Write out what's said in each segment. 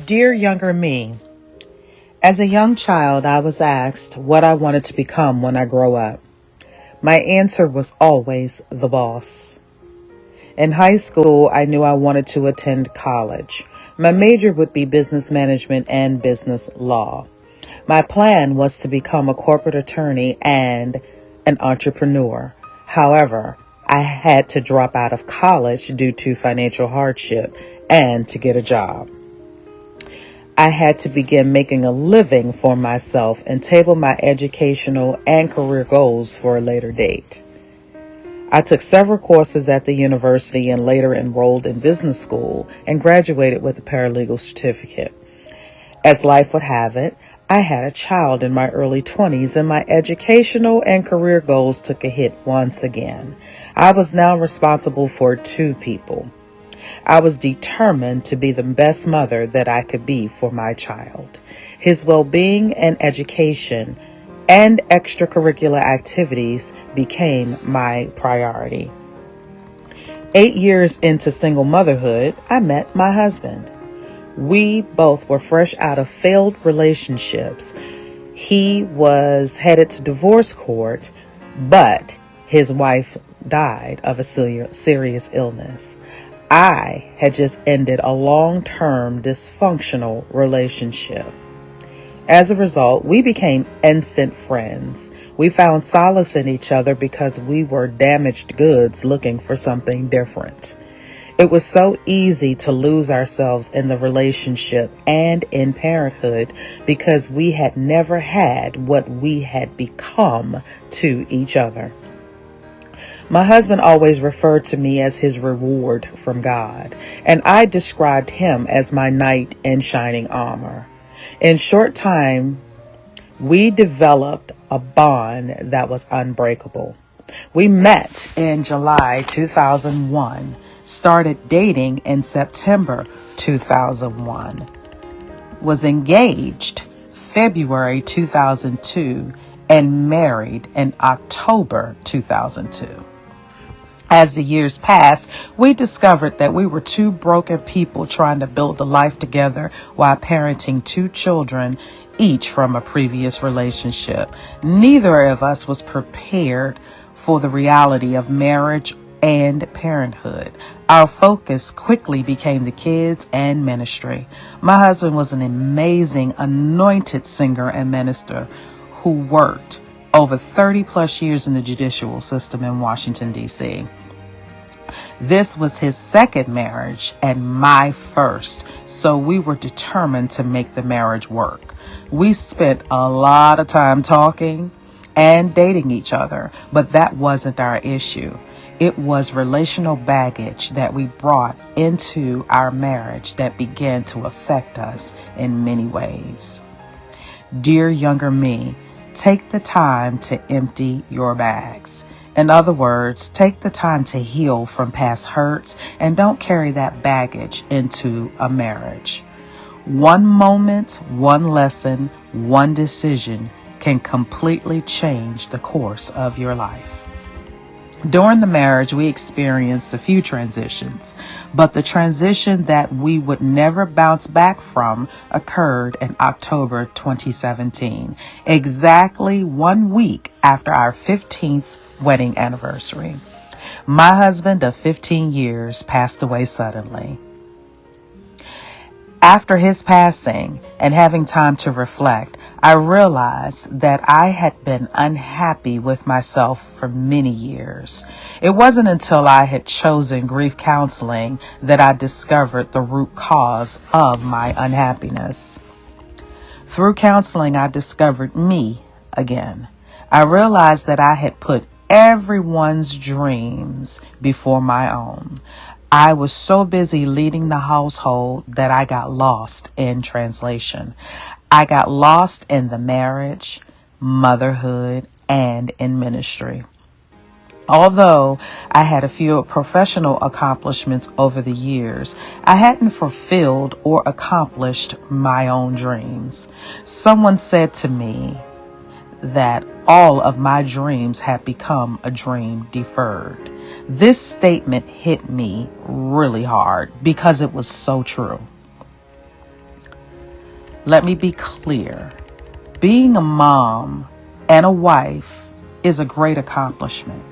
Dear younger me, as a young child, I was asked what I wanted to become when I grow up. My answer was always the boss. In high school, I knew I wanted to attend college. My major would be business management and business law. My plan was to become a corporate attorney and an entrepreneur. However, I had to drop out of college due to financial hardship and to get a job. I had to begin making a living for myself and table my educational and career goals for a later date. I took several courses at the university and later enrolled in business school and graduated with a paralegal certificate. As life would have it, I had a child in my early 20s and my educational and career goals took a hit once again. I was now responsible for two people. I was determined to be the best mother that I could be for my child. His well-being and education and extracurricular activities became my priority. 8 years into single motherhood, I met my husband. We both were fresh out of failed relationships. He was headed to divorce court, but his wife died of a serious illness. I had just ended a long-term dysfunctional relationship. As a result, we became instant friends. We found solace in each other because we were damaged goods looking for something different. It was so easy to lose ourselves in the relationship and in parenthood because we had never had what we had become to each other. My husband always referred to me as his reward from God, and I described him as my knight in shining armor. In short time, we developed a bond that was unbreakable. We met in July 2001, started dating in September 2001, was engaged February 2002, and married in October 2002. As the years passed, we discovered that we were two broken people trying to build a life together while parenting two children, each from a previous relationship. Neither of us was prepared for the reality of marriage and parenthood. Our focus quickly became the kids and ministry. My husband was an amazing, anointed singer and minister who worked over 30 plus years in the judicial system in Washington, D.C. This was his second marriage and my first, so we were determined to make the marriage work. We spent a lot of time talking and dating each other, but that wasn't our issue. It was relational baggage that we brought into our marriage that began to affect us in many ways. Dear younger me, take the time to empty your bags. In other words, take the time to heal from past hurts and don't carry that baggage into a marriage. One moment, one lesson, one decision can completely change the course of your life. During the marriage, we experienced a few transitions, but the transition that we would never bounce back from occurred in October 2017, exactly 1 week after our 15th wedding anniversary. My husband of 15 years passed away suddenly. After his passing and having time to reflect, I realized that I had been unhappy with myself for many years. It wasn't until I had chosen grief counseling that I discovered the root cause of my unhappiness. Through counseling, I discovered me again. I realized that I had put everyone's dreams before my own. I was so busy leading the household that I got lost in translation. I got lost in the marriage, motherhood, and in ministry. Although I had a few professional accomplishments over the years, I hadn't fulfilled or accomplished my own dreams. Someone said to me that all of my dreams had become a dream deferred. This statement hit me really hard because it was so true. Let me be clear. Being a mom and a wife is a great accomplishment,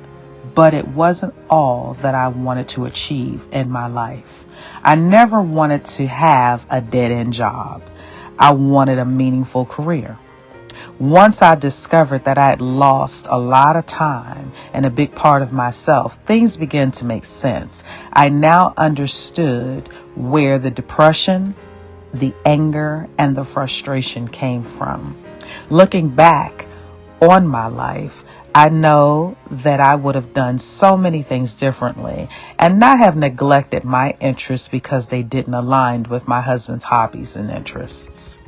but it wasn't all that I wanted to achieve in my life. I never wanted to have a dead-end job. I wanted a meaningful career. Once I discovered that I had lost a lot of time and a big part of myself, things began to make sense. I now understood where the depression, the anger, and the frustration came from. Looking back on my life, I know that I would have done so many things differently and not have neglected my interests because they didn't align with my husband's hobbies and interests.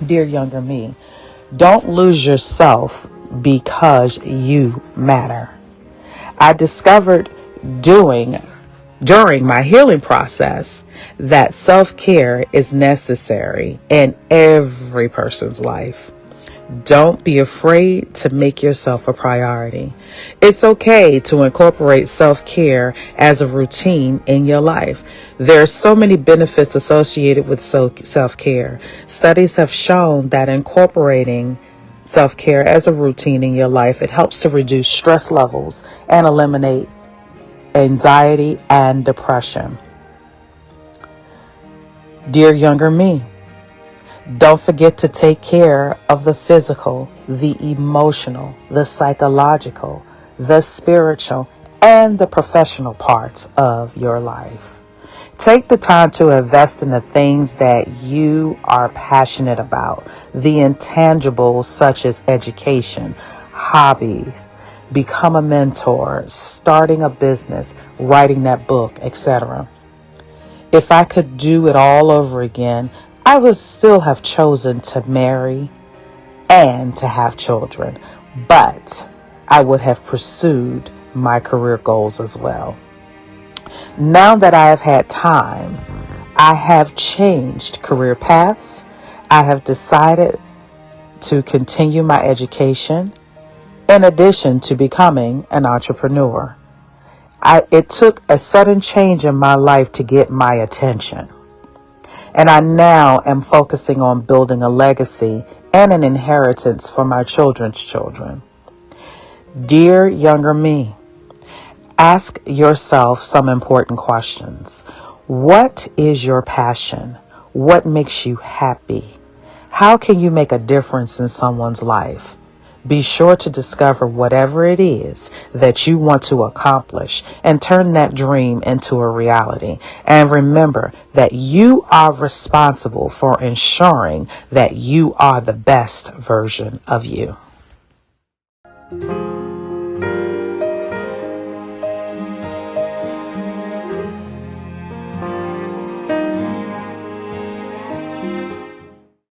Dear younger me, don't lose yourself because you matter. I discovered during my healing process that self-care is necessary in every person's life. Don't be afraid to make yourself a priority. It's okay to incorporate self-care as a routine in your life. There are so many benefits associated with self-care. Studies have shown that incorporating self-care as a routine in your life, it helps to reduce stress levels and eliminate anxiety and depression. Dear younger me, don't forget to take care of the physical, the emotional, the psychological, the spiritual, and the professional parts of your life. Take the time to invest in the things that you are passionate about, the intangibles such as education, hobbies, become a mentor, starting a business, writing that book, etc. If I could do it all over again, I would still have chosen to marry and to have children, but I would have pursued my career goals as well. Now that I have had time, I have changed career paths. I have decided to continue my education in addition to becoming an entrepreneur. It took a sudden change in my life to get my attention. And I now am focusing on building a legacy and an inheritance for my children's children. Dear younger me, ask yourself some important questions. What is your passion? What makes you happy? How can you make a difference in someone's life? Be sure to discover whatever it is that you want to accomplish and turn that dream into a reality. And remember that you are responsible for ensuring that you are the best version of you.